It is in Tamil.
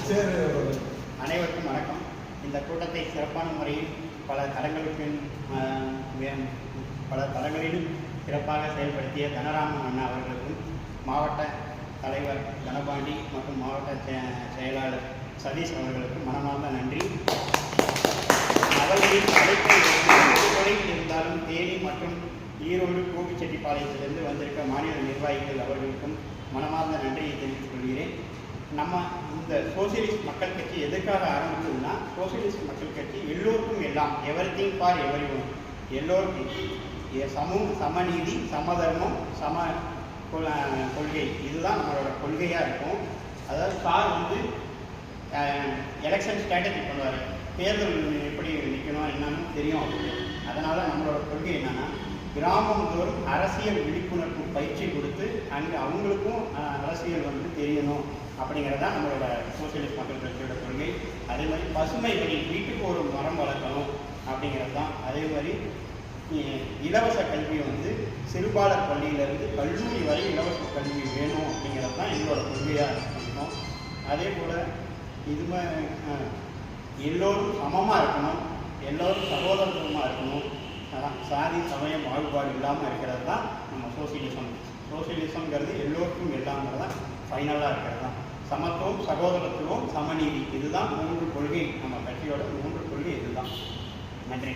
அனைவருக்கும் வணக்கம். இந்த கூட்டத்தை சிறப்பான முறையில் பல தளங்களிலும் சிறப்பாக செயல்படுத்திய தனராமன் அண்ணா அவர்களுக்கும், மாவட்ட தலைவர் தனபாண்டி மற்றும் மாவட்ட செயலாளர் சதீஷ் அவர்களுக்கும் மனமார்ந்த நன்றி. அவர்களின் அழைப்பில் இருந்தாலும் தேனி மற்றும் ஈரோடு கோபிச்செட்டிப்பாளையத்திலிருந்து வந்திருக்க மாநில நிர்வாகிகள் அவர்களுக்கும் மனமார்ந்த நன்றியை தெரிவித்துக் கொள்கிறேன். நம்ம இந்த சோசியலிஸ்ட் மக்கள் கட்சி எதுக்காக ஆரம்பிச்சதுன்னா, சோசியலிஸ்ட் மக்கள் கட்சி எல்லோருக்கும் எல்லாம், எவரிதிங் ஃபார் எவரி ஒன், எல்லோருக்கும் சமநீதி, சமதர்மம், சம கொள்கை, இதுதான் நம்மளோட கொள்கையாக இருக்கும். அதாவது சார் எலெக்ஷன் ஸ்ட்ராட்டஜி பண்ணுவார், தேர்தல் எப்படி நிற்கணும் என்னன்னு தெரியும் அப்படின்னு. அதனால் நம்மளோட கொள்கை என்னென்னா, கிராமம் தோறும் அரசியல் விழிப்புணர்வு பயிற்சி கொடுத்து அங்கே அவங்களுக்கும் அரசியல் தெரியணும் அப்படிங்கிறது தான் நம்மளோட சோசியலிஸ்ட் மக்கள் கட்சியோட கொள்கை. அதே மாதிரி பசுமை வழி, வீட்டுக்கு ஒரு மரம் வளர்க்கணும் அப்படிங்கிறது தான். அதே மாதிரி இலவச கல்வி சிறுபாலர் பள்ளியிலேருந்து கல்லூரி வரை இலவச கல்வி வேணும் அப்படிங்கிறது தான் எங்களோட கொள்கையாக இருக்கணும். அதே போல் எல்லோரும் சமமாக இருக்கணும், எல்லோரும் சகோதரத்துவமாக இருக்கணும், சாதி சமயம் பாகுபாடு இல்லாமல் இருக்கிறது தான் நம்ம சோசியலிசம். சோசியலிசம்ங்கிறது எல்லோருக்கும் எல்லாங்கிறது தான் ஃபைனலாக இருக்கிறது தான். சமத்துவம், சகோதரத்துவம், சமநீதி, இதுதான் 3 கொள்கை. நம்ம கட்சியோட 3 கொள்கை இதுதான். நன்றி.